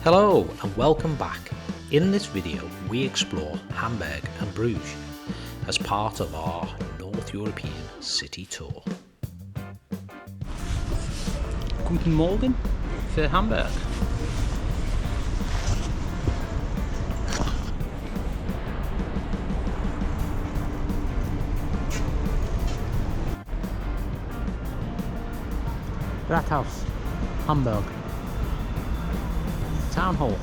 Hello and welcome back. In this video we explore Hamburg and Bruges as part of our North European city tour. Guten Morgen für Hamburg. Rathaus, Hamburg. Town Hall.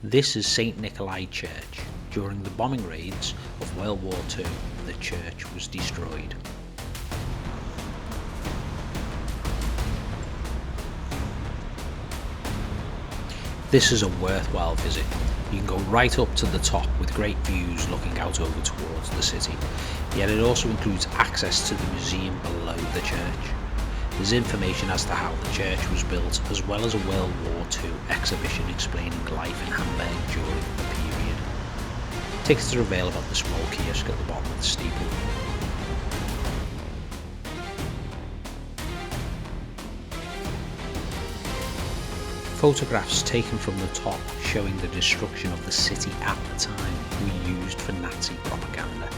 This is St Nikolai Church. During the bombing raids of World War II, the church was destroyed. This is a worthwhile visit. You can go right up to the top with great views looking out over towards the city, yet it also includes access to the museum below the church. There's information as to how the church was built, as well as a World War II exhibition explaining life in Hamburg during the period. Tickets are available at the small kiosk at the bottom of the steeple. Photographs taken from the top showing the destruction of the city at the time were used for Nazi propaganda.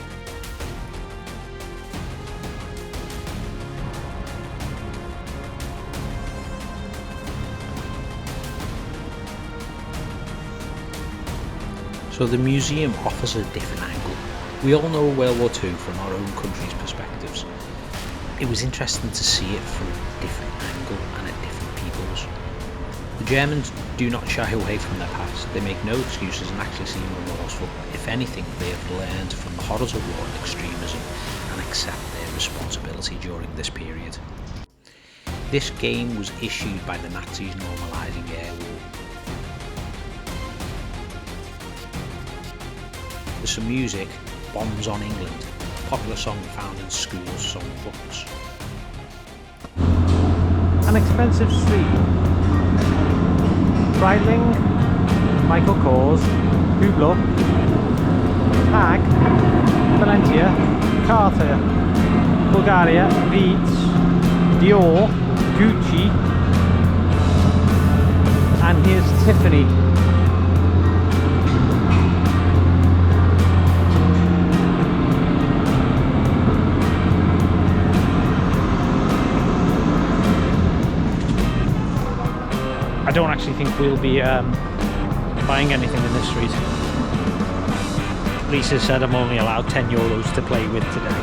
So the museum offers a different angle. We all know World War II from our own country's perspectives. It was interesting to see it from a different angle and at different people's. The Germans do not shy away from their past. They make no excuses and actually seem remorseful. If anything, they have learned from the horrors of war and extremism and accept their responsibility during this period. This game was issued by the Nazis normalising air war. There's some music, Bombs on England, a popular song found in school songbooks. An expensive street. Breitling, Michael Kors, Hublot, Hag, Valencia, Carter, Bulgaria, Leeds, Dior, Gucci, and here's Tiffany. I don't actually think we'll be buying anything in this street. Lisa said I'm only allowed €10 to play with today.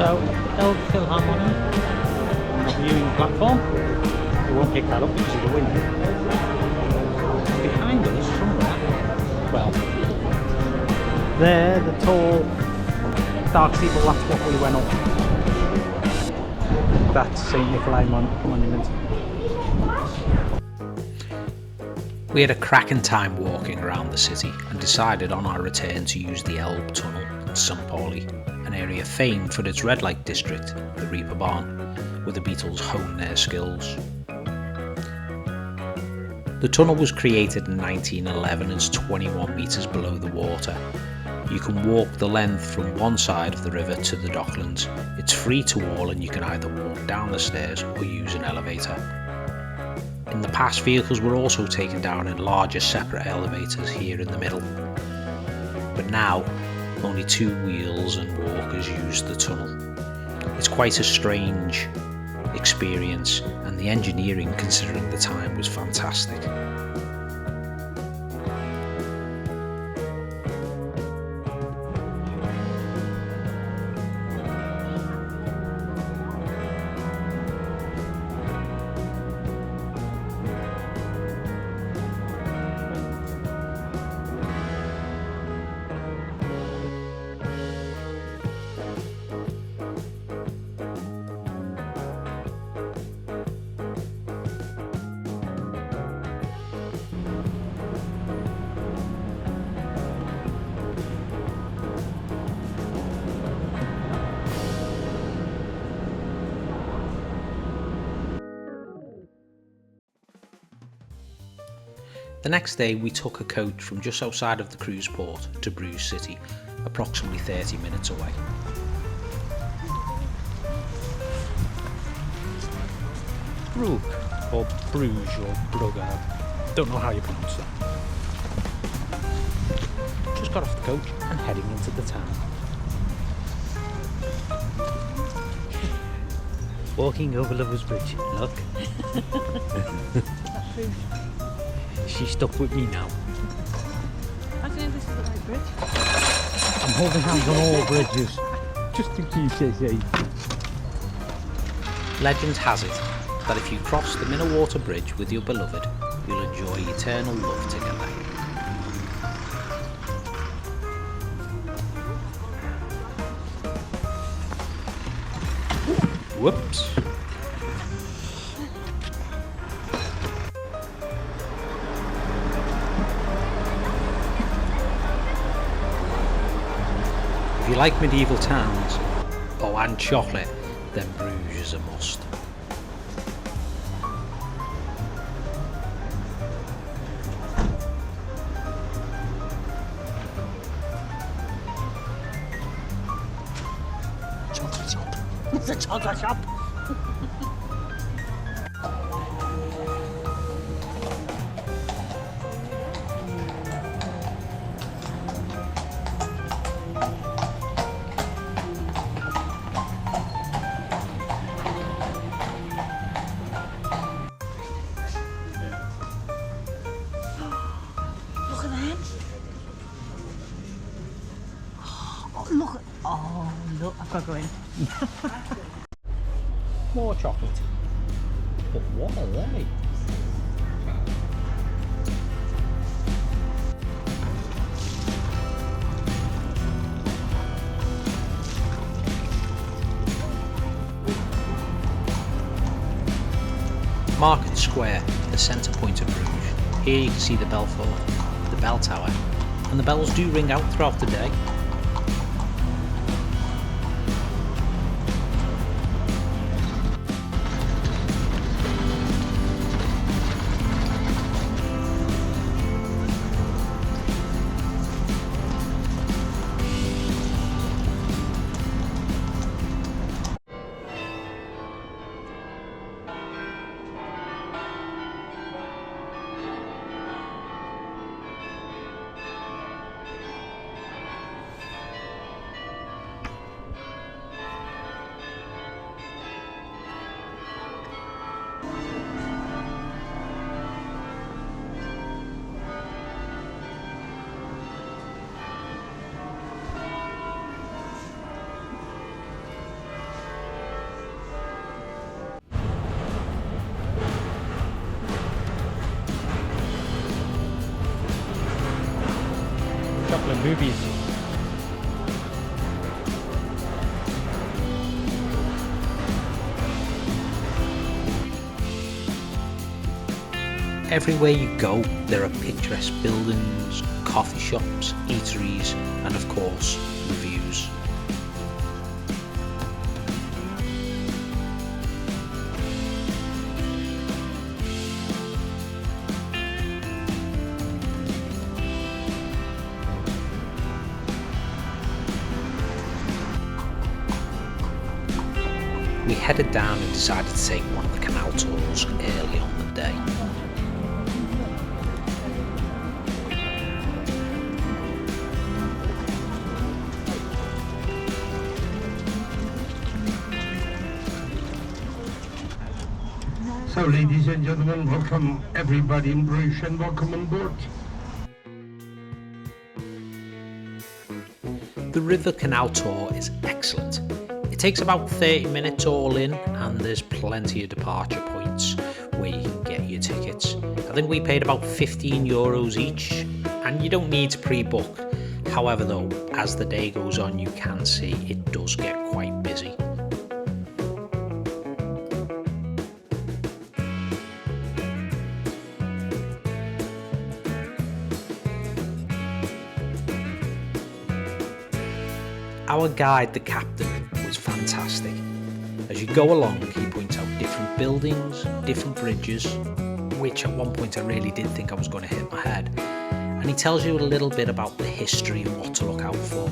So, Elbphilharmonie on the viewing platform. We won't pick that up because of the wind. Behind us, somewhere, well, there, the tall, dark steeple, that's what we went up. That's St Nikolai Monument. We had a cracking time walking around the city and decided on our return to use the Elbe Tunnel in St Pauli, an area famed for its red light district, the Reeperbahn, where the Beatles honed their skills. The tunnel was created in 1911 and is 21 metres below the water. You can walk the length from one side of the river to the docklands. It's free to all and you can either walk down the stairs or use an elevator. In the past, vehicles were also taken down in larger separate elevators here in the middle. But now, only two wheels and walkers use the tunnel. It's quite a strange experience, and the engineering, considering the time, was fantastic. The next day we took a coach from just outside of the cruise port to Bruges City, approximately 30 minutes away. Brugge, or Bruges, or Brugge, don't know how you pronounce that. Just got off the coach and heading into the town. Walking over Lovers Bridge, look. She's stuck with me now. I don't know if this is the right bridge. I'm holding hands on all bridges, just to keep you safe. Legend has it that if you cross the Minnewater Bridge with your beloved, you'll enjoy eternal love together. Whoops. If you like medieval towns, and chocolate, then Bruges is a must. Chocolate shop. It's a chocolate shop. Look at them. Oh, look. Oh, look. I've got to go in. More chocolate. But what are they? Market Square, the centre point of Bruges. Here you can see the Belfort, the bell tower, and the bells do ring out throughout the day. Chocolate movies. Everywhere you go, there are picturesque buildings, coffee shops, eateries, and of course, reviews. We headed down and decided to take one of the canal tours early on the day. So, ladies and gentlemen, welcome everybody in Bruges and welcome on board. The River Canal Tour is excellent. It takes about 30 minutes all in, and there's plenty of departure points where you can get your tickets. I think we paid about €15 each, and you don't need to pre-book. However though, as the day goes on, you can see it does get quite busy. Our guide, the captain, was fantastic. As you go along, he points out different buildings, different bridges, which at one point I really did think I was going to hit my head. And he tells you a little bit about the history and what to look out for.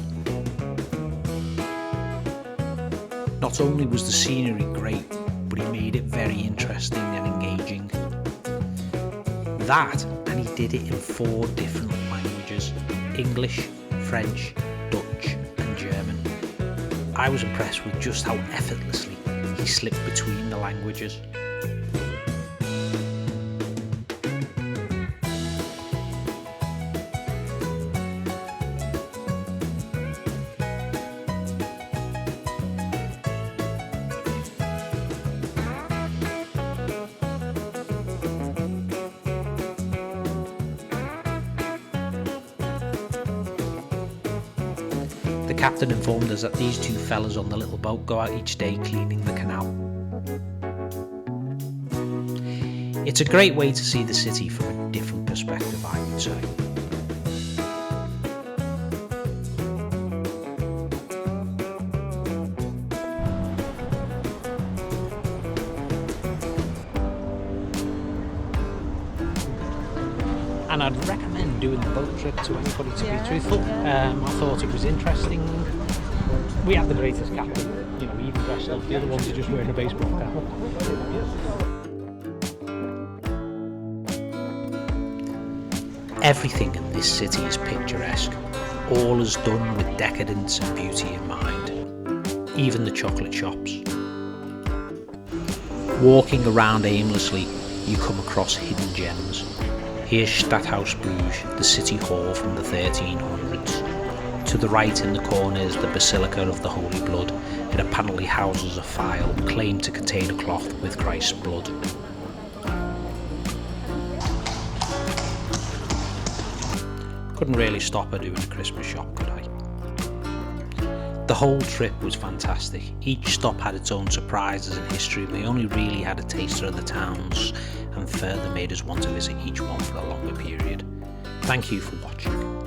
Not only was the scenery great, but he made it very interesting and engaging. That, and he did it in 4 different languages: English, French, Dutch and German. I was impressed with just how effortlessly he slipped between the languages. The captain informed us that these 2 fellas on the little boat go out each day cleaning the canal. It's a great way to see the city from a different perspective, I would say. And I'd recommend doing the boat trip to anybody, to be truthful. I thought it was interesting. We had the greatest captain, you know, even dressed up. The other ones are just wearing a baseball cap. Everything in this city is picturesque. All is done with decadence and beauty in mind. Even the chocolate shops. Walking around aimlessly, you come across hidden gems. Here's Stadthaus Bruges, the city hall from the 1300s. To the right in the corner is the Basilica of the Holy Blood. It apparently houses a phial claimed to contain a cloth with Christ's blood. Couldn't really stop her doing a Christmas shop, could I? The whole trip was fantastic. Each stop had its own surprises and history, and we only really had a taster of the towns, and further made us want to visit each one for a longer period. Thank you for watching.